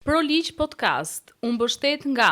ProLiq Podcast, unë mbështet nga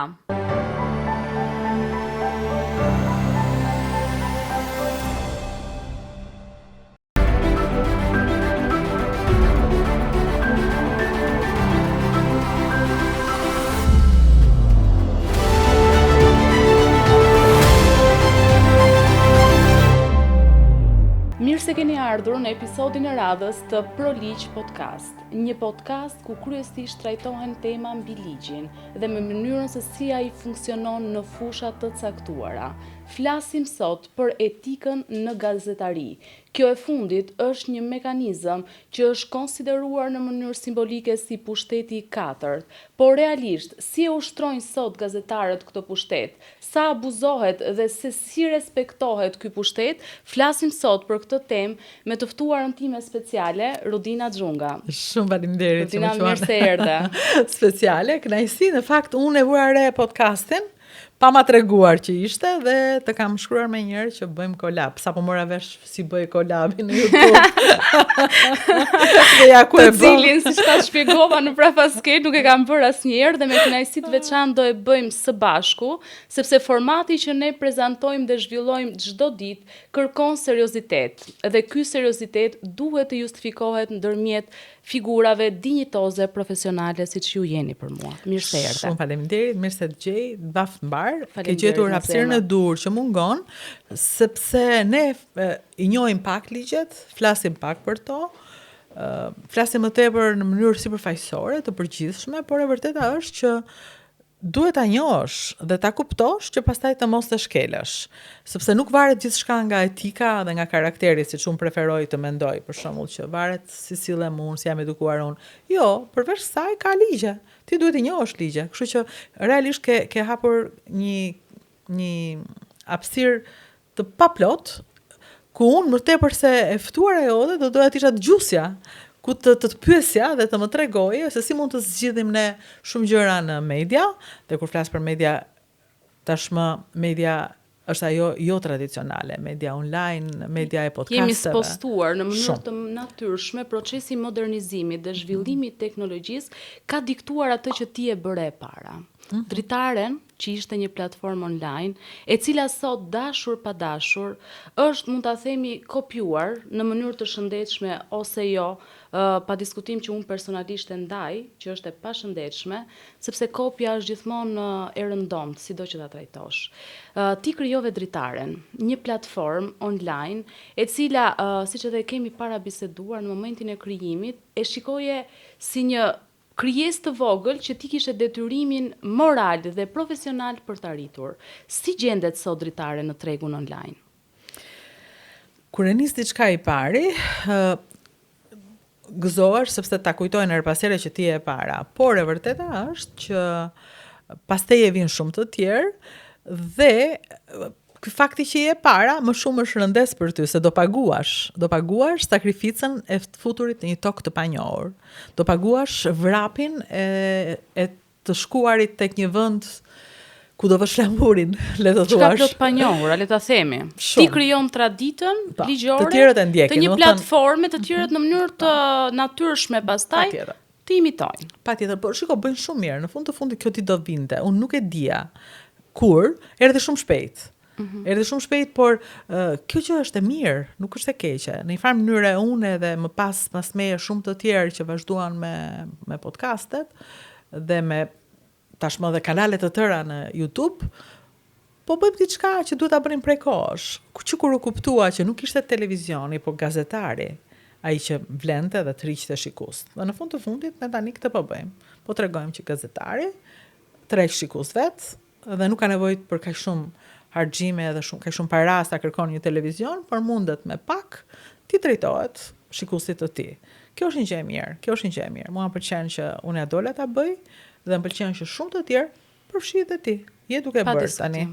Mirë se keni ardhur në episodin e radhës të ProLiq Podcast, një podcast ku kryesisht trajtohen tema mbi ligjin dhe me mënyrën se si ai funksionon në fusha të caktuara. Flasim sot për etikën në gazetari. Kjo e fundit është një mekanizëm që është konsideruar në mënyrë simbolike si pushteti i katërt, por realisht si e ushtrojnë sot gazetarët këtë pushtet, sa abuzohet dhe se si respektohet ky pushtet, flasim sot për këtë temë me të ftuarën time speciale, Rudina Xhunga. Shumë faleminderit. Rudina, mirë se erdhe. Speciale, kënaqësi, në fakt unë e vura re podcastin, pa ma treguar që ishte dhe të kam shkruar me njërë që bëjmë kolab. Sa po mora vesh si bëj kolabin në YouTube. Dhe ja ku e bëm. Të cilin, si që ta shpjegova në prafasket, nuk e kam bërë asnjëherë dhe me kënaqësi të veçantë do e bëjmë së bashku, sepse formati që ne prezantojmë dhe zhvillojmë çdo ditë kërkon seriozitet. Dhe ky seriozitet duhet të justifikohet ndërmjet figurave dinjitoze profesionale siç ju jeni për mua. Mirë se erdhe. Shumë faleminderit, mirë se të gjej, baft mbar. Ke gjetur hapësirën e dur që mungon, sepse ne i njohim pak ligjet, flasim pak për to, flasim më tepër në mënyrë sipërfaqësore, të përgjithshme, por e vërteta është që duhet ta njohësh dhe ta kuptosh që pastaj të mos të shkelësh, sepse nuk varet gjithçka nga etika dhe nga karakteri, siç unë preferoj të mendoj, për shembull që varet si sillem unë, si jam edukuar unë. Jo, përveç saj ka ligje. Ti duhet të njohësh ligje. Kështu që realisht ke hapur një hapësirë të paplot, ku unë më tepër se e ftuar e jote, do doja të isha dëgjuesja, ku të pyesja dhe të më tregoje se si mund të zgjidhim ne shumë gjëra në media, dhe kur flas për media, tashmë media është ajo jo tradicionale, media online, media e podcasteve. Jemi spostuar në mënyrë të natyrshme, procesi i modernizimit dhe zhvillimit teknologjisë ka diktuar atë që ti e bëre e para. Dritaren, që ishte një platformë online, e cila sot dashur pa dashur, është mund ta themi kopjuar në mënyrë të shëndetshme ose jo, pa diskutim që unë personalisht e ndaj, që është e pashëndetshme, sepse kopja është gjithmonë e rëndomt, sido që ta trajtosh. Ti krijove Dritaren, një platformë online, e cila, siç edhe kemi para biseduar në momentin e krijimit, e shikoje si një krijesë të vogël që ti kishe detyrimin moral dhe profesional për të arritur. Si gjendet sot Dritare në tregun online? Kur e nis diçka i pari, gëzohesh sepse ta kujtojnë her pas here që ti je e para, por e vërteta është që pastaj e vijnë shumë të tjerë dhe ky fakti që je para më shumë është rëndes për ty, se do paguash sakrificën e futurit në një tokë të panjohur. Do paguash vrapin e të shkuarit tek një vend ku do vësh flamurin, le të thuash. Çka plot panjohur, le ta themi. Ti krijon traditën ligjore të një platforme, të tjerët në mënyrë të natyrshme pastaj të imitojnë. Patjetër, por shiko, bëjnë shumë mirë. Në fund të fundit kjo ti do vinte. Unë nuk e dija kur, erdhi shumë shpejt. Erdhi shumë shpejt, por kjo që është e mirë, nuk është e keqe. Në një farë mënyrë unë edhe më pas meje shumë të tjerë që vazhduan me podcastet dhe me tashmë dhe kanalet të tëra në YouTube, po bëjmë diçka që duhet ta bënim prej kohësh. Kur u kuptua që nuk ishte televizioni, po gazetari ai që vlente dhe të riqte shikues. Dhe në fund të fundit ne tani këtë po bëjmë. Po tregojmë që gazetari treg shikues vet dhe nuk ka nevojë për kaq shumë harxhime dhe kaq shumë para sa kërkon një televizion, por mundet me pak ti drejtohet shikuesit të tij. Kjo është një gjë e mirë. Mua më pëlqen që unë ja dola ta bëj dhe më pëlqen që shumë të tjerë përfshihet e ti. Je duke bërë tani.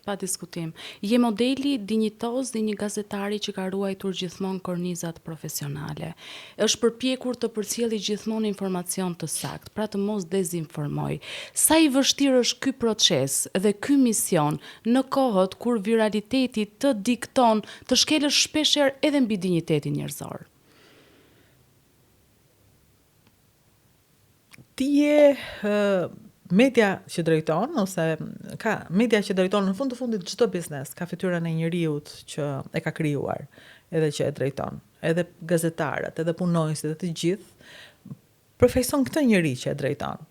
Pa diskutim. Je modeli dinjitoz dhe një gazetari që ka ruajtur gjithmonë kornizat profesionale. Është përpjekur të përcjellë gjithmonë informacion të saktë, pra të mos dezinformoj. Sa i vështirë është ky proces dhe ky mision në kohët kur viraliteti të dikton të shkelësh shpeshherë edhe mbi dinjitetin njerëzor? ti je media që drejton, ose ka media që drejton në fund të fundit çdo biznes, ka fytyrën e njeriut që e ka krijuar, edhe që e drejton. Edhe gazetarët, edhe punonjësit, edhe të gjithë përfaqëson këtë njerëz që e drejton.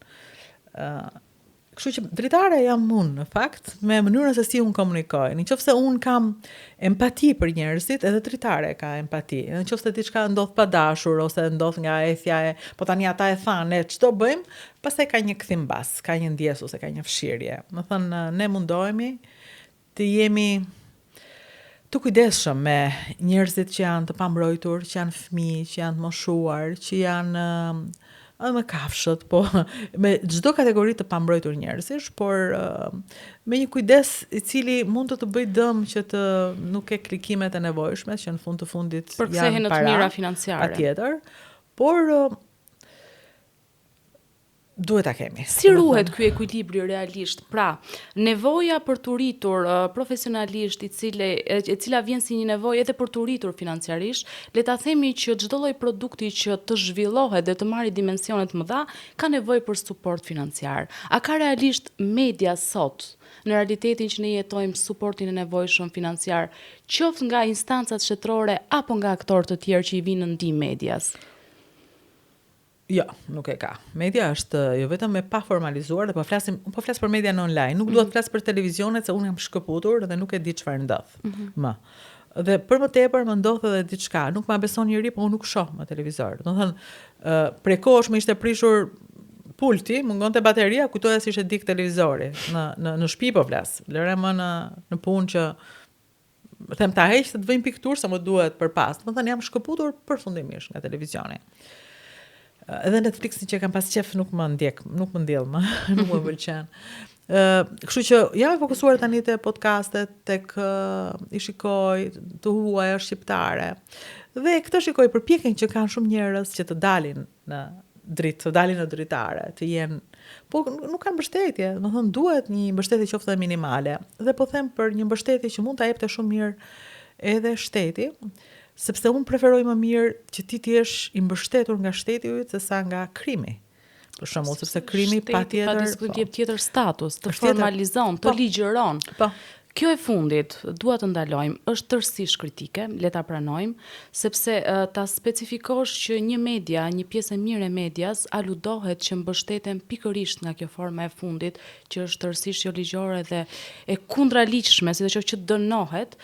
Kështu që dritare jam unë, në fakt, me mënyrën se si unë komunikoj. Nëse unë kam empati për njerëzit, edhe dritare ka empati. Nëse diçka ndodh pa dashur ose ndodh nga ethja e, po tani ata e thanë, ç'do bëjmë, pastaj ka një kthim bas, ka një ndjes ose ka një fshirje. Do thënë, ne mundohemi të jemi të kujdesshëm me njerëzit që janë të pambrojtur, që janë fëmijë, që janë të moshuar, që janë edhe me kafshët, po me çdo kategori të pambrojtur njerëzish, por me një kujdes i cili mund të bëjë dëm që të nuk ke klikimet e nevojshme, që në fund të fundit janë në para, të mira financiare. Patjetër, por duhet ta kemi. Si ruhet ky ekuilibri realisht? Pra, nevoja për të rritur profesionalisht, e cila vjen si një nevojë edhe për të rritur financiarisht, le ta themi që çdo lloj produkti që të zhvillohet dhe të marrë dimensione të mëdha, ka nevojë për suport financiar. A ka realisht media sot, në realitetin që ne jetojmë, suportin e nevojshëm financiar, qoftë nga instancat shtetërore apo nga aktorë të tjerë që i vinë në ndihmë medias? Jo, nuk e ka. Media është jo vetëm e pa formalizuar, dhe po flas për median online. Nuk dua të flas për televizionet, se unë jam shkëputur dhe nuk e di çfarë ndodh. Më. Dhe për më tepër më ndodh edhe diçka. Nuk ma beson njëri, po unë nuk shoh më televizor. Do të thënë, prej kohësh më ishte prishur pulti, mungonte bateria, kujtoja si ishte dik televizori. Në shtëpi po flas. Lëre më në punë që them ta heq të vëjmë pikturë sa më duhet përpas. Do të thënë, jam shkëputur përfundimisht nga televizioni. Edhe Netflixin që kam pas qef nuk më ndjek, nuk më ndjell më, nuk më pëlqen. Kështu që jam e fokusuar tani te podcastet, tek i shikoj të huaja shqiptare. Dhe këtë shikoj përpjekjen që kanë shumë njerëz që të dalin në dritë, të dalin në dritare, të jenë, po nuk kanë mbështetje, do thënë duhet një mbështetje qoftë minimale. Dhe po them për një mbështetje që mund ta jepte shumë mirë edhe shteti, sepse unë preferoj më mirë që ti jesh i mbështetur nga shteti yt sesa nga krimi. Për shembull, sepse krimi patjetër jep tjetër status, të formalizon, të ligjëron. Po. Kjo e fundit, dua të ndalojmë, është tërësisht kritike, le ta pranojmë, sepse ta specifikosh që një media, një pjesë e mirë e medias, aludohet që mbështeten pikërisht nga kjo forma e fundit, që është tërësisht jo ligjore dhe e kundraligjshme, sidoqoftë që dënohet,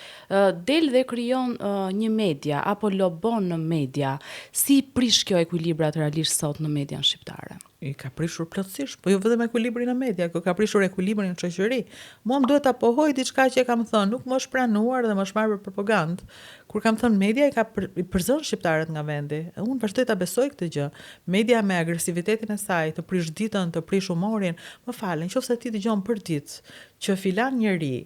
del dhe krijon një media apo lobon në media. Si prish kjo ekuilibrat realisht sot në median shqiptare? I ka prishur plotësisht, po jo vetëm ekuilibrin në media, kjo ka prishur ekuilibrin në shoqëri. Mua më duhet ta pohoj diçka që e kam thënë, nuk më është pranuar dhe më është marrë për propagandë. Kur kam thënë media i përzon shqiptarët nga vendi. Unë vazhdoj ta besoj këtë gjë. Media me agresivitetin e saj, të prish ditën, të prish humorin, më falen, nëse ti dëgjon për ditë që filan njeri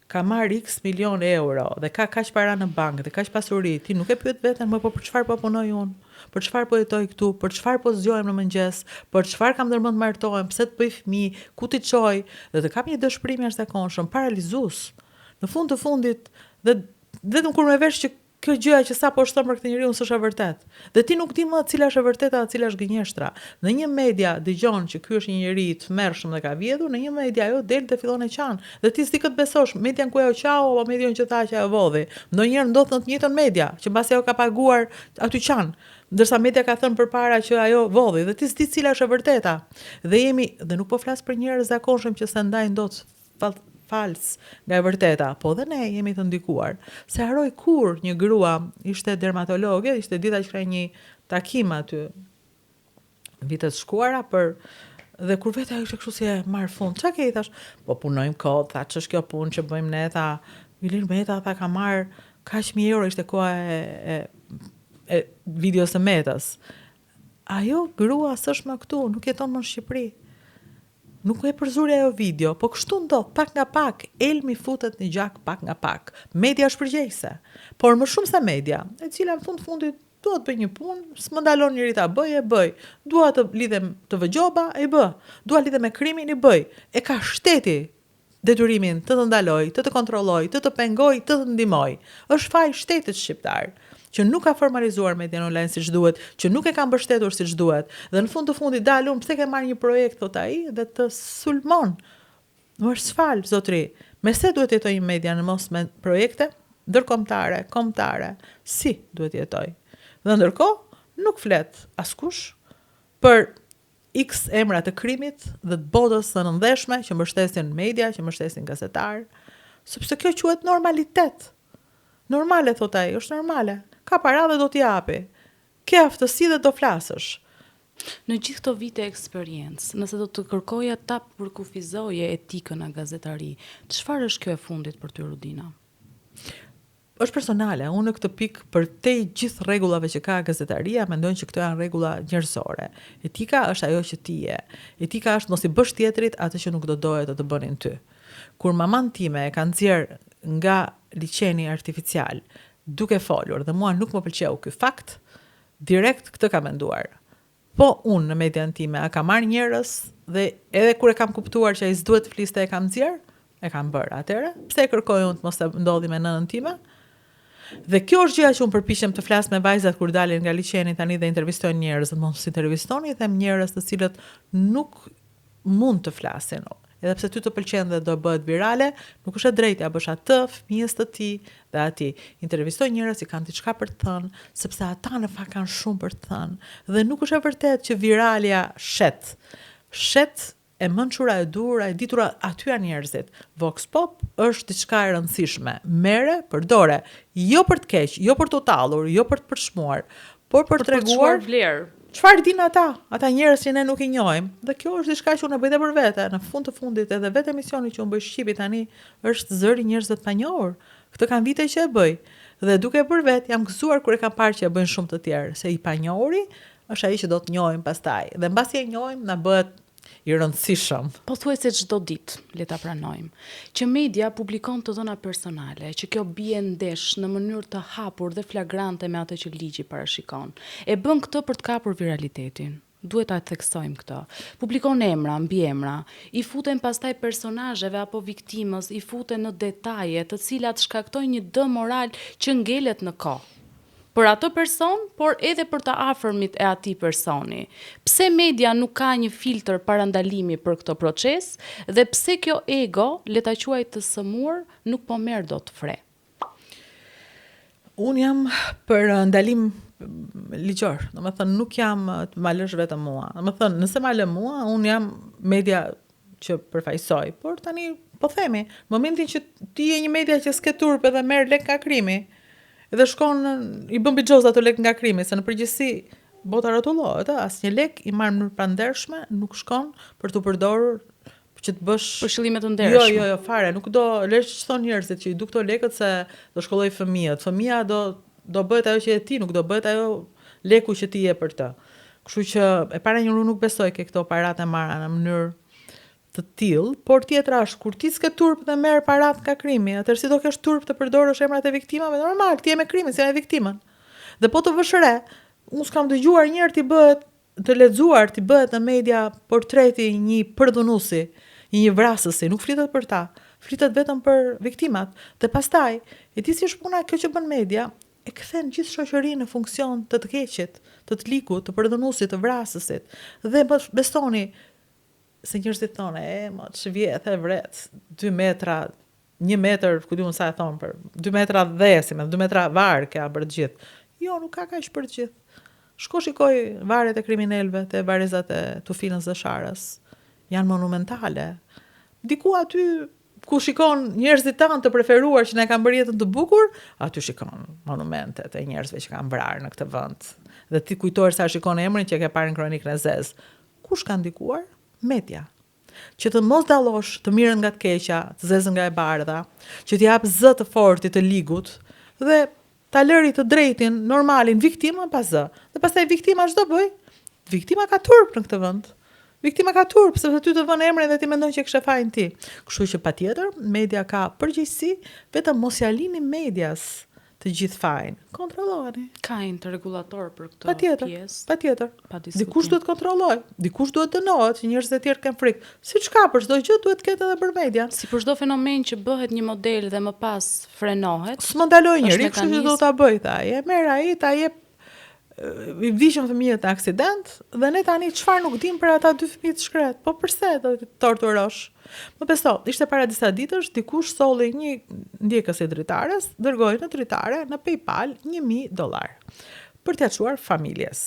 ka marrë X milion euro dhe ka kaq para në bankë dhe kaq pasuri, ti nuk e pyet veten më po për çfarë po punoj unë? Për çfarë po jetoj këtu? Për çfarë po zgjohem në mëngjes? Për çfarë kam ndërmend të martohem? Pse të bëj fëmijë? Ku ti çoj? Dhe të kap një dëshpërim jashtëzakonshëm, paralizues. Në fund të fundit, dhe vetëm kur më vesh që kjo gjëja që sapo shton për këtë njeriu s'është e vërtetë. Dhe ti nuk di më cila është e vërteta dhe cila është gënjeshtra. Në një media dëgjon që ky është një njeri i tmerrshëm dhe ka vjedhur, në një media ajo del dhe fillon e qan. Dhe ti s'di këtë besosh, median ku ajo qau apo median që tha që ajo vodhi. Ndonjëherë ndodh në të njëjtën media, që mbasi ajo ka paguar aty qan. Ndërsa media ka thënë përpara që ajo vodhi dhe ti s'di cila është e vërteta. Dhe nuk po flas për njerëz zakonshëm që se ndajnë dot fals nga e vërteta, po dhe ne jemi të ndikuar. Se haroj kur një grua ishte dermatologe, ishte dita që ka një takim aty vitet shkuara dhe kur vetë ajo ishte kështu si e marr fund. Çka ke i thash? Po punojmë kod, tha ç'është kjo punë që bëjmë ne, tha Ilir Meta, tha ka marr kaq mijë euro, ishte koha e videos së Metës. Ajo grua s'është më këtu, nuk jeton më në Shqipëri. Nuk e përzuri ajo video, po kështu ndodh, pak nga pak, elmi futet në gjak pak nga pak. Media është përgjegjëse, por më shumë se media, e cila në fundit dua të bëj një punë, s'më ndalon njëri ta bëj, e bëj. Dua të lidhem të vëgjoba, e bë. Dua lidhem me krimin, e bëj. E ka shteti detyrimin të ndaloj, të kontrolloj, të pengoj, të ndihmoj. Është faj shtetit shqiptar. që nuk ka formalizuar median online siç duhet, që nuk e ka mbështetur siç duhet. Dhe në fund të fundit dalun pse ke marrë një projekt thot ai dhe të sulmon. Mos fal, zotri. Me se duhet jetoj një media në mos me projekte ndërkombëtare, kombëtare. Si duhet jetoj? Dhe ndërkohë nuk flet askush për X emra të krimit dhe të botës së nëndeshme që mbështesin media, që mbështesin gazetar, sepse kjo quhet normalitet. Normale, thot ai, është normale. Ka para dhe do t'i japi. Ke aftësi dhe do flasësh. Në gjithë këto vite eksperiencë, nëse do të kërkoja ta përkufizoje etikën e gazetari, çfarë është kjo e fundit për ty, Rudina? Është personale, unë në këtë pikë për te gjithë rregullave që ka gazetaria, mendoj që këto janë rregulla njerëzore. Etika është ajo që ti je. Etika është mos i bësh tjetrit atë që nuk do doje të bënin ty. Kur maman time e ka nxjerr nga liçeni artificial, duke folur dhe mua nuk më pëlqeu ky fakt, direkt këtë ka menduar. Po unë në median time a kam marrë njerëz dhe edhe kur e kam kuptuar që ai s'duhet të fliste e kam nxjerr, e kam bërë. Atëherë, pse e kërkoj unë të mos e ndodhi me nënën time? Dhe kjo është gjëja që unë përpiqem të flas me vajzat kur dalin nga liçeni tani dhe intervistojnë njerëz, mos intervistoni them njerëz të cilët nuk mund të flasin. Edhe pse ty të pëlqen dhe do bëhet virale, nuk është e drejtë ja bësh atë fëmijës të tij dhe atij. Intervistoj njerëz që kanë diçka për të thënë, sepse ata në fakt kanë shumë për të thënë. Dhe nuk është e vërtetë që viralja shet. Shet e mençura, e durra, e ditura, aty janë njerëzit. Vox Pop është diçka e rëndësishme. Merre, përdore, jo për të keq, jo për të tallur, jo për të përshmuar, por për të treguar vlerë. Çfarë din ata njerëz që ne nuk i njohim. Dhe kjo është diçka që unë e bëj edhe për vete. Në fund të fundit edhe vetë emisioni që unë bëj shqipi tani është zëri njerëzve të panjohur. Këtë kanë vite që e bëj. Dhe duke e bërë vetë jam gëzuar kur e kam parë që e bëjnë shumë të tjerë, se i panjohuri është ai që do të njohim pastaj. Dhe mbasi e njohim na bëhet i rëndësishëm. Po thuaj se çdo ditë, le ta pranojmë, që media publikon të dhëna personale, që kjo bie ndesh në mënyrë të hapur dhe flagrante me atë që ligji parashikon. E bën këtë për të kapur viralitetin. Duhet ta theksojmë këtë. Publikon emra, mbiemra, i futen pastaj personazheve apo viktimës, i futen në detaje të cilat shkaktojnë një dëm moral që ngelet në kohë. Për atë person, por edhe për të afërmit e atij personi. Pse media nuk ka një filtr parandalimi për këtë proces dhe pse kjo ego, le ta quaj të sëmur, nuk po merr dot fre? Unë jam për ndalim ligjor. Domethënë nuk jam të ma lësh vetëm mua. Domethënë nëse ma lë mua, unë jam media që përfaqësoj, por tani po themi, momentin që ti je një media që s'ke turp edhe merr lek nga krimi, edhe shkon i bën bixhoz ato lek nga krimi, se në përgjithësi bota rrotullohet, asnjë lek i marr në mënyrë pandershme nuk shkon për të përdorur që të bësh për qëllime të ndershme. Jo, fare, nuk do lesh që thon njerëzit që i du këto lekët se do shkolloj fëmijët. Fëmia do bëhet ajo që je ti, nuk do bëhet ajo leku që ti je për të. Kështu që e para një nuk besoj ke këto paratë e marra në mënyrë të tillë, por tjetra është kur ti s'ke turp dhe merr parat nga krimi, atëherë si do kesh turp të përdorësh emrat e viktimave, normal, ti je me krimin, si me viktimën. Dhe po të vësh re, unë s'kam dëgjuar njëherë ti bëhet të lexuar, ti bëhet në media portreti një përdhunuesi, një vrasësi, nuk flitet për ta, flitet vetëm për viktimat. Dhe pastaj, e di si është puna kjo që bën media, e kthen gjithë shoqërinë në funksion të të keqit, të likut, të përdhunuesit, të vrasësit. Dhe besoni se njerëzit thonë, që vjet e vret, 2 metra, 1 metër, ku diun sa e thonë për 2 metra dhesime, 2 metra varë ka për të gjithë. Jo, nuk ka kaq për të gjithë. Shko shikoj varet e kriminalëve, te varezat e Tufinës dhe Sharës. Janë monumentale. Diku aty ku shikon njerëzit tanë të preferuar që ne kanë bërë jetën të bukur, aty shikon monumentet e njerëzve që kanë vrarë në këtë vend. Dhe ti kujtohesh sa shikon emrin që ke parë në kronikën e Zez. Kush ka ndikuar? Media. Që të mos dallosh të mirën nga të keqja, të zezën nga e bardha, që t'i jap zë të fortit të ligut dhe ta lëri të drejtin, normalin, viktimën pas zë. Dhe pastaj viktima ç'do bëj? Viktima ka turp në këtë vend. Viktima ka turp sepse ty të vënë emrin dhe ti mendon që kishe fajin ti. Kështu që patjetër media ka përgjegjësi, vetëm mos ja lini medias të gjithë fajin. Kontrolloni. Ka një regulator për këtë pjesë? Patjetër. Dikush duhet kontrolloj, dikush duhet dënohet, që njerëzit e tjerë kanë frikë. Siç ka për çdo gjë duhet ketë edhe për median. Si për çdo fenomen që bëhet një model dhe më pas frenohet. S'më ndaloj njëri, kështu që do ta bëj tha. Je merr ai, ta jep i vishëm fëmijët në aksident dhe ne tani çfarë nuk dim për ata 2 fëmijë të shkret. Po pse do të torturosh? Më beso, ishte para disa ditësh, dikush solli një ndjekës e dritares, dërgoi në dritare në PayPal $1,000 për t'ia çuar familjes.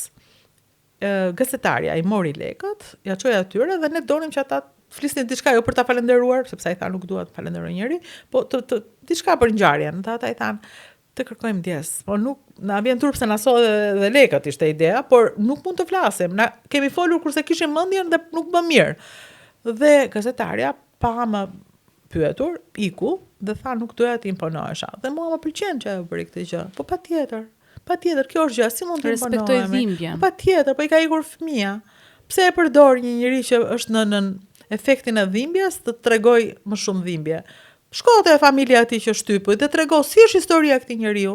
Gazetarja i mori lekët, ja çoi atyre dhe ne donim që ata flisnin diçka jo për ta falenderuar, sepse ai tha nuk dua të falenderoj njëri, po të diçka për ngjarjen. Ata i thanë të kërkojmë ndjes, po nuk na vjen turp se na solli dhe lekët ishte ideja, por nuk mund të flasim. Na kemi folur kurse kishim mendjen dhe nuk bë mirë. Dhe gazetarja pa më pyetur, iku dhe tha nuk doja të imponohesha. Dhe mua më pëlqen që ajo bëri këtë gjë. Po patjetër, kjo është gjë, si mund të imponohemi? Respektoj dhimbjen. Patjetër, po i ka ikur fëmia. Pse e përdor një njerëz që është në efektin e dhimbjes të tregoj më shumë dhimbje? Shko te familja e tij që shtypë dhe trego si është historia e këtij njeriu.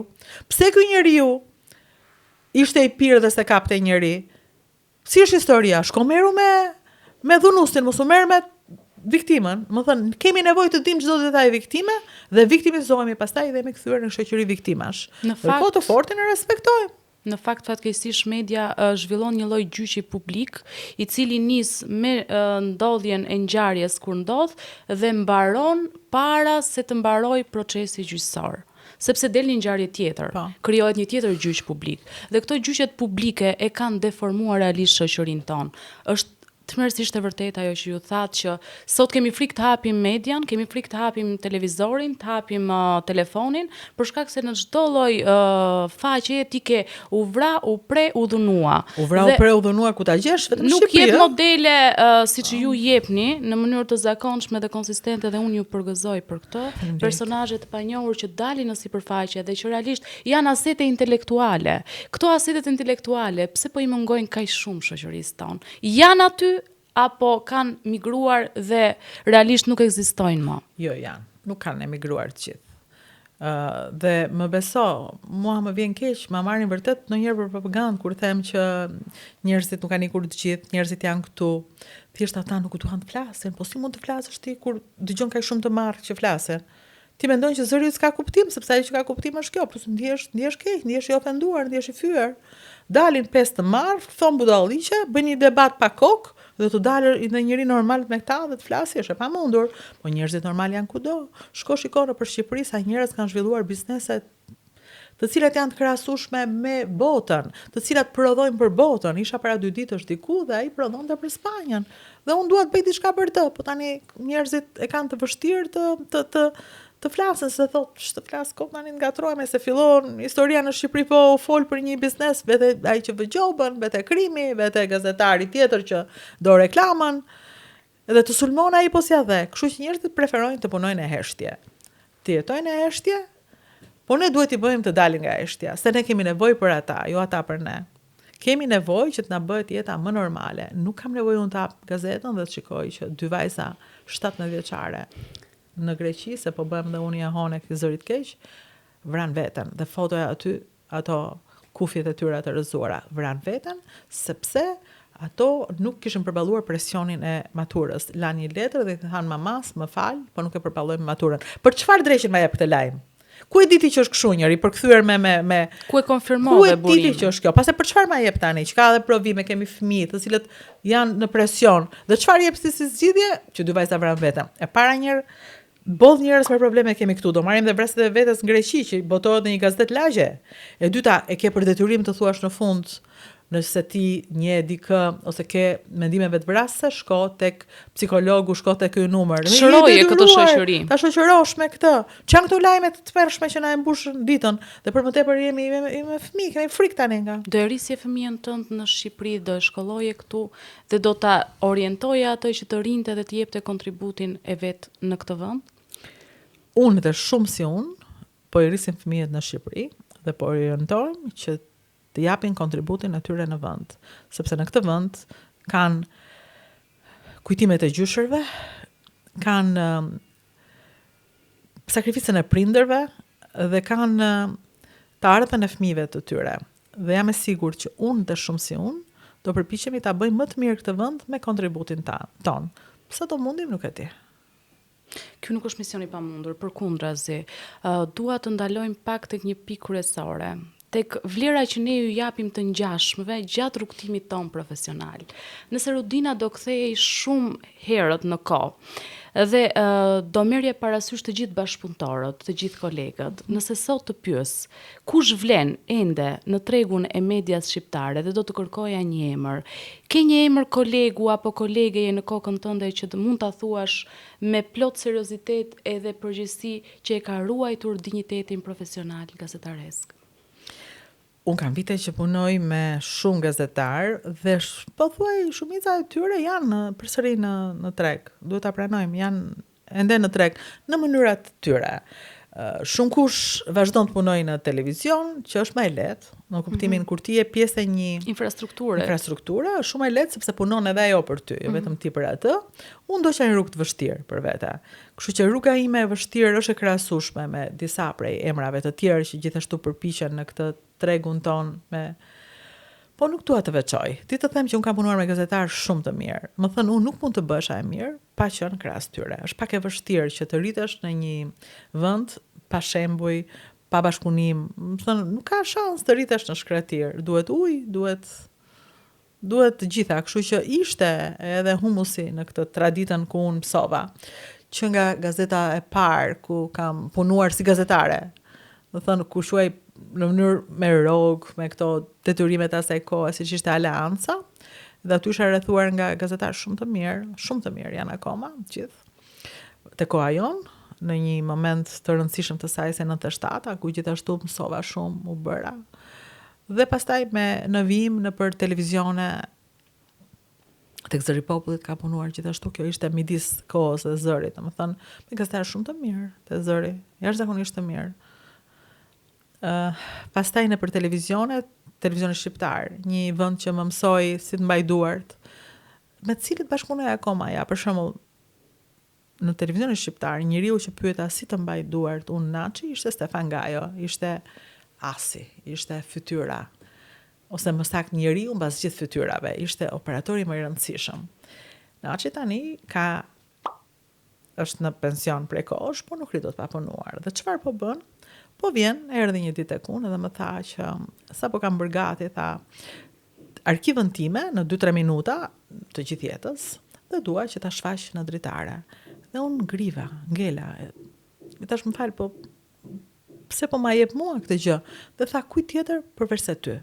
Pse ky njeriu ishte i pirë dhe se kapte njeri? Si është historia? Shko meru me dhunusin, mos u merr me viktimën. Më thënë, kemi nevojë të dimë çdo detaj viktime dhe viktimizohemi pastaj dhe jemi kthyer në shoqëri viktimash. Në fakt, po të fortin e respektojmë. Në fakt, fatkeqësisht media zhvillon një lloj gjyqi publik, i cili nis me ndodhjen e ngjarjes kur ndodh dhe mbaron para se të mbarojë procesi gjyqësor. Sepse del një ngjarje tjetër, krijohet një tjetër gjyq publik. Dhe këto gjyqet publike e kanë deformuar realisht shoqërinë tonë. Është tmerrsisht e vërtet ajo që ju thatë që sot kemi frikë të hapim median, kemi frikë të hapim televizorin, të hapim telefonin, për shkak se në çdo lloj faqe ti ke u vra, u pre, u dhunua. U vra, u pre, u dhunua ku ta gjesh vetëm në Shqipëri. Nuk jep modele siç ju jepni në mënyrë të zakonshme dhe konsistente dhe unë ju përgëzoj për këtë. Personazhe të panjohur që dalin në sipërfaqe dhe që realisht janë asete intelektuale. Këto asetet intelektuale pse po i mungojnë kaq shumë shoqërisë tonë? Janë aty apo kanë migruar dhe realisht nuk ekzistojnë më? Jo, janë. Nuk kanë emigruar të gjithë. Dhe më beso, mua më vjen keq, ma marrin vërtet ndonjëherë për propagandë kur them që njerëzit nuk kanë ikur të gjithë, njerëzit janë këtu. Thjesht ata nuk duan të flasin, po si mund të flasësh ti kur dëgjon kaq shumë të marrë që flasin? Ti mendon që zëri s'ka kuptim, sepse ajo që ka kuptim është kjo, plus ndihesh keq, ndihesh i ofenduar, ndihesh i fyer. Dalin 5 të marr, thon budalliqe, bëjnë një debat pa kokë dhe të dalë në njëri normal me këta dhe të flasë, është e pamundur. Po njerëzit normal janë kudo. Shko shiko nëpër Shqipëri sa njerëz kanë zhvilluar biznese të cilat janë të krahasueshme me botën, të cilat prodhojnë për botën. Isha para 2 ditësh diku dhe ai prodhonte për Spanjën. Dhe unë dua të bëj diçka për të, po tani njerëzit e kanë të vështirë të flasën, se thotë, të flas kot tani ngatrohemi se fillon historia në Shqipëri po u fol për një biznes, vete ai që vë gjobën, vete krimi, vete gazetari tjetër që do reklamën, dhe të sulmon ai po si dhe. Kështu që njerëzit preferojnë të punojnë e heshtje. Të jetojnë e heshtje, po ne duhet i bëjmë të dalin nga heshtja, se ne kemi nevojë për ata, jo ata për ne. Kemi nevojë që të na bëhet jeta më normale. Nuk kam nevojë unë të hap gazetën dhe të shikoj që 2 vajza 17 vjeçare në Greqi, se po bëhem dhe unë jahone këtij zërit keq, vran veten dhe fotoja aty, ato kufjet e tyre të rrëzuara, vran veten sepse ato nuk kishin përballuar presionin e maturës. Lan një letër dhe i thanë mamas, më fal, po nuk e përballojmë maturën. Për çfarë dreqin ma jep këtë lajm? Ku e diti që është kështu njëri përkthyer me ku e konfirmove burimin? Ku e diti që është kjo? Pastaj për çfarë ma jep tani? Që ka edhe provime, kemi fëmijë të cilët janë në presion. Dhe çfarë jep si zgjidhje? Që 2 vajza vran veten. E para njëherë bodh njerëz me probleme kemi këtu. Do marrim dhe vresët e vetes në Greqi që botohet në një gazetë lagje. E dyta, e ke për detyrim të thuash në fund, nëse ti një dikë ose ke mendime vetvrasëse, shko tek psikologu, shko tek ky numër. Shëroje këtë shoqëri. Ta shoqërosh me këtë. Çan këto lajme të tmerrshme që na e mbushën ditën, dhe për më tepër jemi me fëmijë, kemi frikë tani nga. Do e rrisje fëmijën tënd në Shqipëri, do e shkolloje këtu dhe do ta orientoje atë që të rinte dhe të jepte kontributin e vet në këtë vend? Unë dhe shumë si unë, po i rrisim fëmijët në Shqipëri dhe po orientojmë që të japin kontributin e tyre në vend, sepse në këtë vend kanë kujtimet e gjyshërve, kanë sakrificën e prindërve dhe kanë të ardhmen e fëmijëve të tyre. Dhe jam e sigurt që unë dhe shumë si unë do përpiqemi ta bëjmë më të mirë këtë vend me kontributin ton. Sa do mundim nuk e di. Ky nuk është mision i pamundur, përkundrazi. Dua të ndalojmë pak tek një pikë kryesore, tek vlera që ne ju japim të ngjashmëve gjatë rrugtimit ton profesional. Nëse Rudina do kthehej shumë herët në kohë, dhe do merrje parasysh të gjithë bashkëpunëtorët, të gjithë kolegët, nëse sot të pyes, kush vlen ende në tregun e medias shqiptare dhe do të kërkoja një emër, ke një emër kolegu apo kolegeje në kokën tënde që të mund ta thuash me plot seriozitet edhe përgjegjësi që e ka ruajtur dinjitetin profesional gazetaresk? Unë kam vite që punoj me shumë gazetar dhe po thuaj shumica e tyre janë përsëri në treg. Duhet ta pranojmë, janë ende në treg në mënyrat të tyre. Shumë kush vazhdon të punojë në televizion, që është më e lehtë, në kuptimin kur ti je pjesë e një infrastrukture, është shumë e lehtë sepse punon edhe ajo për ty, jo vetëm ti për atë. Unë do që një rrugë të vështirë për vete. Kështu që rruga ime e vështirë është e krahasueshme me disa prej emrave të tjerë që gjithashtu përpiqen në këtë tregun ton me. Po nuk dua të veçoj. Ti të them që unë kam punuar me gazetarë shumë të mirë. Më thënë unë nuk mund të bësha e mirë pa qenë krahas tyre. Është pak e vështirë që të rritesh në një vend pa shembuj, pa bashkëpunim. Më thënë nuk ka shans të rritesh në shkratir. Duhet ujë, duhet të gjitha. Kështu që ishte edhe humusi në këtë traditën ku unë mësova, që nga gazeta e parë ku kam punuar si gazetare. Më thënë ku shuaj në mënyrë me rrogë, me këto detyrimet asaj kohe, siç ishte Aleanca, dhe aty isha rrethuar nga gazetarë shumë të mirë janë akoma gjithë. Te koha jonë, në një moment të rëndësishëm të saj se 97, ku gjithashtu mësova shumë, u bëra. Dhe pastaj me në vim në për televizione, tek Zëri i Popullit ka punuar gjithashtu, kjo ishte midis kohës dhe Zërit, domethënë me gazetarë shumë të mirë te Zëri, jashtëzakonisht të mirë. Pastaj në për televizioni shqiptar, një vend që më mësoi si të mbaj duart, me të cilët bashkëpunoj akoma, ja, për shembull, në televizionin shqiptar, njeriu që pyeta si të mbaj duart unë Naçi, ishte Stefan Gajo, ishte asi, ishte fytyra, ose më saktë njeriu mbas gjithë fytyrave, ishte operatori më i rëndësishëm. Naçi tani është në pension prej kohësh, po nuk rritot pa punuar. Dhe çfarë po bën? Po vjen, erdhi një ditë tek unë dhe më tha që sapo kam bërë gati, tha, arkivën time në 2-3 minuta të gjithë jetës dhe dua që ta shfaq në dritare. Dhe unë ngela. Më thash, më fal, po pse po ma jep mua këtë gjë? Dhe tha, kujt tjetër përveç se ty.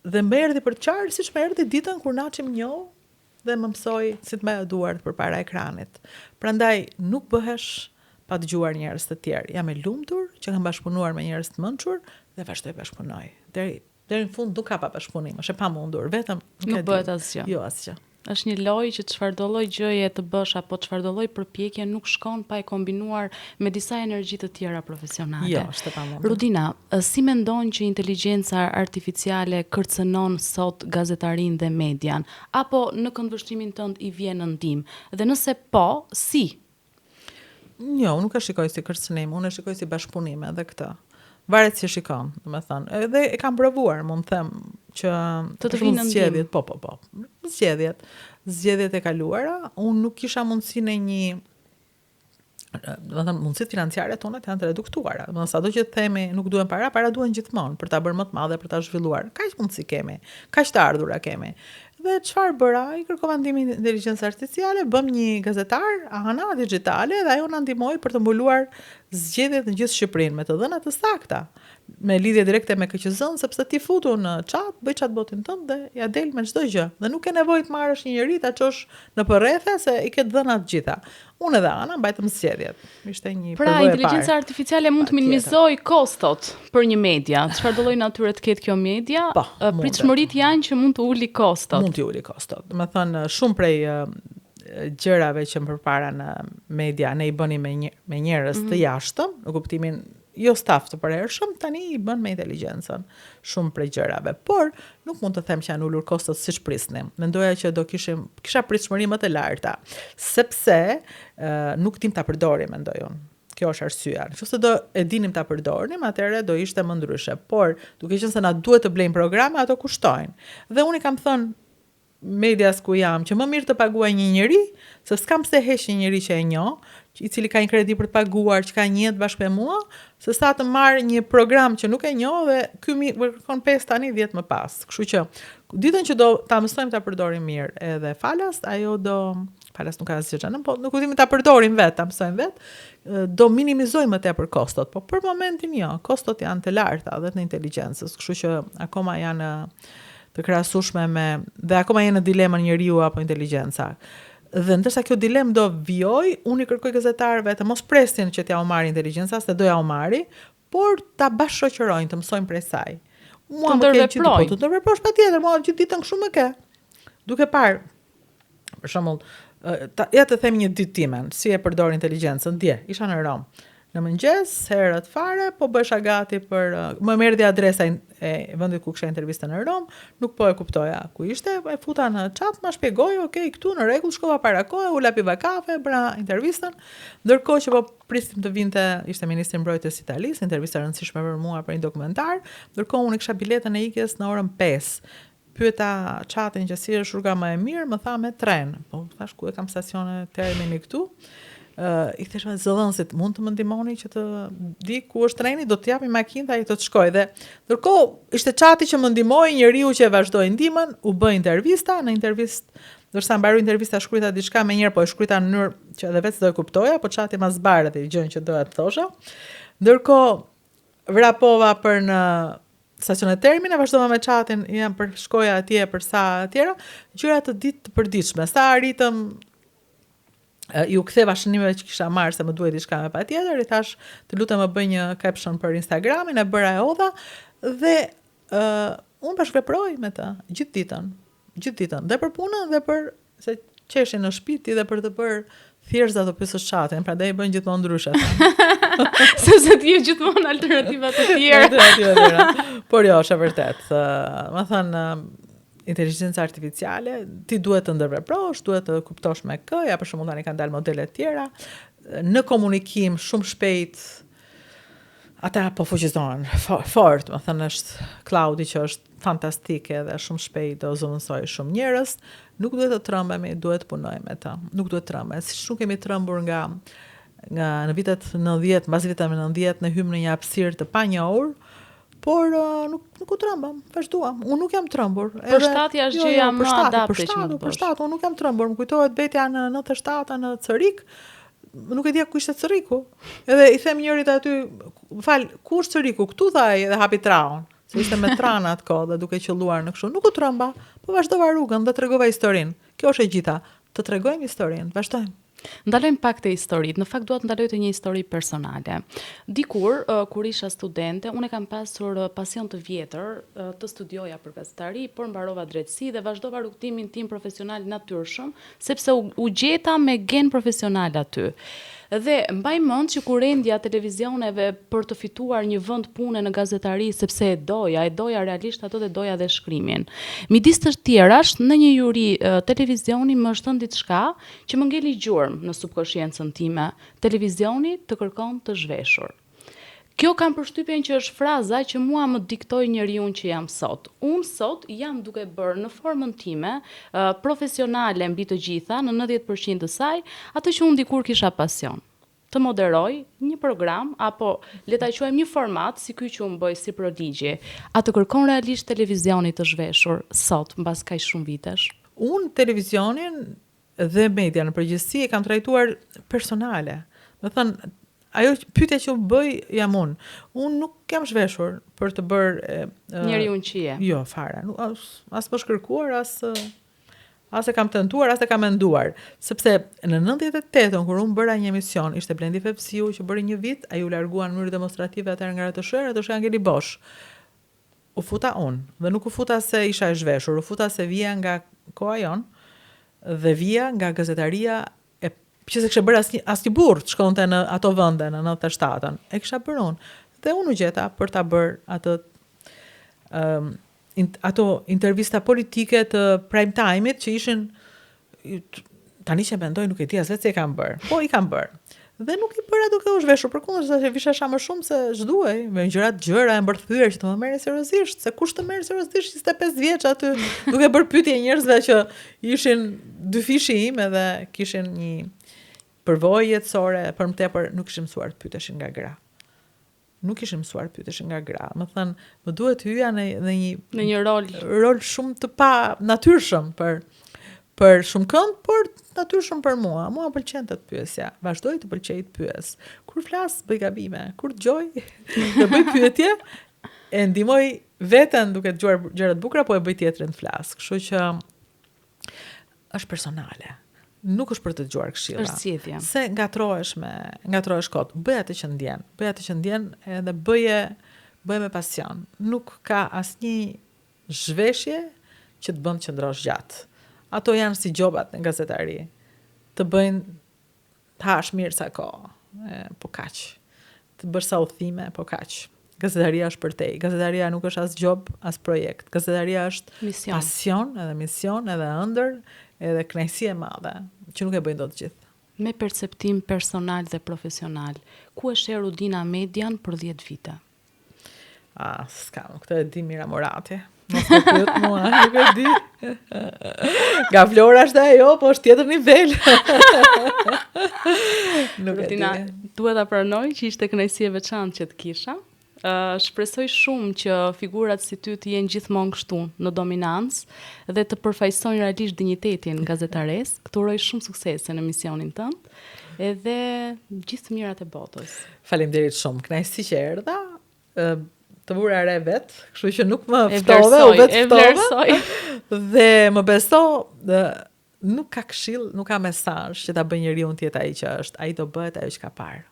Dhe më erdhi për të qartë, siç më erdhi ditën kur Naçi më njoh dhe më mësoi si të mbaj duart përpara ekranit. Prandaj nuk bëhesh pa dëgjuar njerëz të tjerë. Jam e lumtur që kam bashkëpunuar me njerëz të mençur dhe vazhdoj bashkëpunoj. Deri në fund nuk ka pa bashkëpunim, është e pamundur, vetëm nuk bëhet asgjë. Jo, asgjë. Është një lojë që çfarëdo lloj gjëje të bësh apo çfarëdo lloj përpjekje nuk shkon pa e kombinuar me disa energji të tjera profesionale. Jo, është e pamundur. Rudina, si mendon që inteligjenca artificiale kërcënon sot gazetarin dhe median, apo në këndvështrimin tënd i vjen në ndihmë? Dhe nëse po, si? Jo, nuk e shikoj si kërcënim, unë e shikoj si bashkëpunim edhe këtë. Varet si shikon, domethënë. Edhe e kam provuar, mund të them që të vinë në zgjedhjet, po. Zgjedhjet e kaluara, unë nuk kisha mundësi në një, domethënë mundësitë financiare tona janë të reduktuara. Domethënë sado që themi nuk duhen para duhen gjithmonë për ta bërë më të madhe, për ta zhvilluar. Kaq mundësi kemi, kaq të ardhura kemi. Dhe çfarë bëra? I kërkova ndihmën inteligjencës artificiale, bëm një gazetar, ana digjitale dhe ajo na ndihmoi për të mbuluar zgjedhjet në gjithë Shqipërinë me të dhëna të sakta, me lidhje direkte me KQZ-n, sepse ti futu në chat, bëj chatbotin tënd dhe ja del me çdo gjë. Dhe nuk ke nevojë të marrësh një njerëz ta çosh në përrethe se i ke dhëna të gjitha. Unë edhe ana mbajtëm zgjedhjet. Ishte një pra inteligjenca artificiale mund të minimizoj kostot për një media. Çfarëdo lloj natyre të ketë kjo media, pritshmëritë janë që mund të uli kostot. Mund të uli kostot. Domethënë shumë prej gjërave që më përpara në media ne i bënim me njerëz të jashtëm, në kuptimin jo staf të përhershëm, tani i bën me inteligjencën shumë prej gjërave. Por nuk mund të them që janë ulur kostot siç prisnim. Mendoja që kisha pritshmëri më të larta, sepse nuk tim ta përdori, mendoj unë. Kjo është arsyeja. Nëse do e dinim ta përdornim, atëherë do ishte më ndryshe. Por, duke qenë se na duhet të blejmë programe, ato kushtojnë. Dhe unë i kam thënë medias ku jam që më mirë të paguaj një njeri, se s'kam pse heq një njeri që e njoh, i cili ka një kredi për të paguar, që ka një jetë bashkë me mua, se sa të marr një program që nuk e njoh dhe ky më kërkon 5 tani 10 më pas. Kështu që ditën që do ta mësojmë ta përdorim mirë edhe falas, ajo do falas nuk ka asgjë çanë, po nuk u themi ta përdorim vetë, ta mësojmë vetë, do minimizojmë më tepër kostot, po për momentin jo, kostot janë të larta edhe në inteligjencës, kështu që akoma janë të krahasueshme dhe akoma janë në dilemën njeriu apo inteligjenca. Dhe ndërsa kjo dilemë do vijoj, unë i kërkoj gazetarëve të mos presin që t'ja u marrë inteligjenca, se do ja u marri, por ta bashkëqyrojnë, të mësojnë prej saj. Mua më ke gjithë po, të ndërveprosh patjetër, mua gjithë ditën kështu më ke. Duke parë, për shembull, ja të them një ditë timen, si e përdor inteligjencën, dje, isha në Rom. Në mëngjes, herët fare, po bësha gati për më merrti adresa e vendit ku kisha intervistën në Rom, nuk po e kuptoja ku ishte, e futa në chat, ma shpjegoi, okay, këtu në rregull, shkova para kohe, ula piva kafe, bëra intervistën, ndërkohë që po pristim të vinte, ishte ministri i mbrojtjes Italisë, intervista e rëndësishme për mua për një dokumentar, ndërkohë unë kisha biletën e ikjes në orën 5. Pyeta chatin që si është rruga më e mirë, më tha me tren. Po thash ku e kam stacione termini këtu. I thash me zëdhënësit, mund të më ndihmoni që të di ku është treni, do të japi makinë dhe ai të shkoj. Dhe ndërkohë ishte chati që më ndihmoi, njeriu që e vazhdoi ndihmën, u bë intervista, në intervistë, ndërsa mbaroi intervista shkruajta diçka më njëherë, po e shkruajta në mënyrë që edhe vetë do e kuptoja, po chati ma zbarët e gjën që doja të thosha. Ndërkohë vrapova për në stacion e termina, vazhdova me chatin, jam për shkoja atje për sa tjera, gjëra të ditë të përditshme. Sa arritëm ju ktheva shënimeve që kisha marrë se më duhet diçka me patjetër, i thash të lutem më bëj një caption për Instagramin, e bëra e hodha dhe unë bashkëveproj me të gjithë ditën, dhe për punën dhe për se qeshin në shtëpi dhe për të bërë thjesht ato pyesësh chatin, prandaj bën gjithmonë ndryshe. Sepse ti je gjithmonë alternativa të tjera. Por jo, është vërtet. Më thënë inteligjenca artificiale, ti duhet të ndërveprosh, duhet të kuptosh me kë, ja për shembull tani kanë dalë modele të tjera, në komunikim shumë shpejt, ata po fuqizohen fort, më thënë është cloudi që është fantastike dhe shumë shpejt do zëvendësoj shumë njerëz, nuk duhet të trembemi, duhet të punojmë me të. Nuk duhet të trembemi, siç nuk kemi trembur nga në vitet 90, mbas viteve 90 në hym në një hapësirë të panjohur, por nuk u trembam, vazhduam. Unë nuk jam trembur. Përshtatja është gjëja më adapte që mund të bësh. Përshtat, unë nuk jam trembur. Më kujtohet betja në 97 në Cërik, nuk e dija ku ishte Cëriku. Edhe i them njërit aty, ku është Cëriku? Këtu tha ai dhe hapi traun. Se ishte me tran atë kohë dhe duke qelluar në kështu. Nuk u tremba, po vazhdova rrugën dhe tregova historinë. Kjo është e gjitha. Të tregojmë historinë, vazhdojmë. Ndalojmë pak te historitë. Në fakt dua të ndaloj te një histori personale. Dikur, kur isha studente, unë kam pasur pasion të vjetër të studioja për gazetari, por mbarova drejtësi dhe vazhdova rrugtimin tim profesional natyrshëm, sepse u gjeta me gen profesional aty. Dhe mbaj mend që kur rendja televizioneve për të fituar një vend pune në gazetari, sepse e doja realisht ato dhe doja dhe shkrimin. Midis të tjerash, në një juri televizioni më shton diçka që më ngeli gjurmë në subkonsciencën time. Televizioni të kërkon të zhveshur. Kjo kam përshtypjen që është fraza që mua më diktoi njeriu që jam sot. Unë sot jam duke bërë në formën time profesionale mbi të gjitha, në 90% të saj, atë që unë dikur kisha pasion. Të moderoj një program, apo le ta quajmë një format, si ky që unë bëj si prodigje. A të kërkon realisht televizioni të zhveshur sot, mbas kaq shumë vitesh? Unë televizionin dhe media në përgjithësi e kam trajtuar personale. Do thënë, ajo pyetja që u bëj jam unë. Unë nuk jam zhveshur për të bërë njeriu që je. Jo, fare. As më shkërkuar, as e kam tentuar, as e kam menduar. Sepse në 98-ën, kur unë bëra një emision, ishte Blendi Fepsiu që bëri një vit, ai u largua në mënyrë demonstrative atëherë nga Ratëshera, atë Angeli Bosh. U futa unë, dhe nuk u futa se isha e zhveshur, u futa se vija nga koha jon, dhe vija nga gazetaria që se kështë bërë asnjë burr të shkonte në ato vende në 97-ën. E kisha bërë unë. Dhe unë u gjeta për ta bërë ato intervista politike të prime time-it që ishin tani që mendoj nuk e di as vetë se e kam bërë. Po i kam bërë. Dhe nuk i bëra duke u zhveshur, përkundër se visha më shumë se ç'duaj, me gjëra e mbërthyer që të më merren seriozisht, se kush të merr seriozisht 25 vjeç aty duke bërë pyetje njerëzve që ishin dy fishi im edhe kishin një përvojë jetësore, për më tepër nuk ishim mësuar të pyeteshin nga gra. Nuk ishim mësuar të pyeteshin nga gra. Më thënë, më duhet hyja në një rol shumë të pa natyrshëm për shumë kënd, por natyrshëm për mua. Mua pëlqen të pyesja. Vazhdoj të pëlqej të pyes. Kur flas, bëj gabime. Kur dëgjoj, të bëj pyetje, e ndihmoj veten duke dëgjuar gjëra të bukura, po e bëj tjetrin të flas. Kështu që është personale. Nuk është për të dëgjuar këshilla. Është sjellje. Se ngatrohesh kot. Bëj atë që ndjen. Bëj atë që ndjen edhe bëje me pasion. Nuk ka asnjë zhveshje që të bën të qëndrosh gjatë. Ato janë si gjobat në gazetari. Të bëjnë të hash mirë sa kohë, po kaq. Të bësh sa udhime, po kaq. Gazetaria është për te. Gazetaria nuk është as gjob, as projekt. Gazetaria është pasion, edhe mision, edhe ëndër, edhe kënaqësi e madhe, që nuk e bëjnë dot të gjithë. Me perceptim personal dhe profesional, ku është Erudina Median për 10 vite? S'kam, këtë e di Mira Morati. Mos më pyet mua, nuk e di. Nga Flora është ajo, po është tjetër nivel. Nuk e di. Duhet ta pranoj që ishte kënaqësi e veçantë që të kisha. Shpresoj shumë që figurat si ty të jenë gjithmonë kështu në dominancë dhe të përfaqësojnë realisht dinjitetin gazetares. Këtë uroj shumë suksese në misionin tënd, edhe gjithë të mirat e botës. Faleminderit shumë. Kënaqësi që erdha. Të vura re vetë, kështu që nuk më ftove, dhe më beso, nuk ka këshill, nuk ka mesazh që ta bëjë njeriu të jetë ai që është, ai do bëhet ajo që ka parë.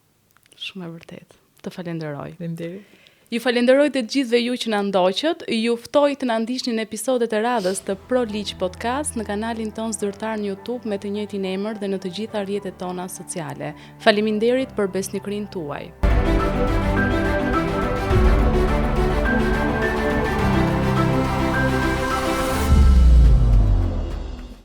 Shumë e vërtet. Të falenderoj. Faleminderit. Ju falenderoj të gjithëve ju që na ndoqët. Ju ftoj të na ndiqni në episodet e radhës të Pro Liq Podcast në kanalin ton zyrtar në YouTube me të njëjtin emër dhe në të gjitha rrjetet tona sociale. Faleminderit për besnikërinë tuaj.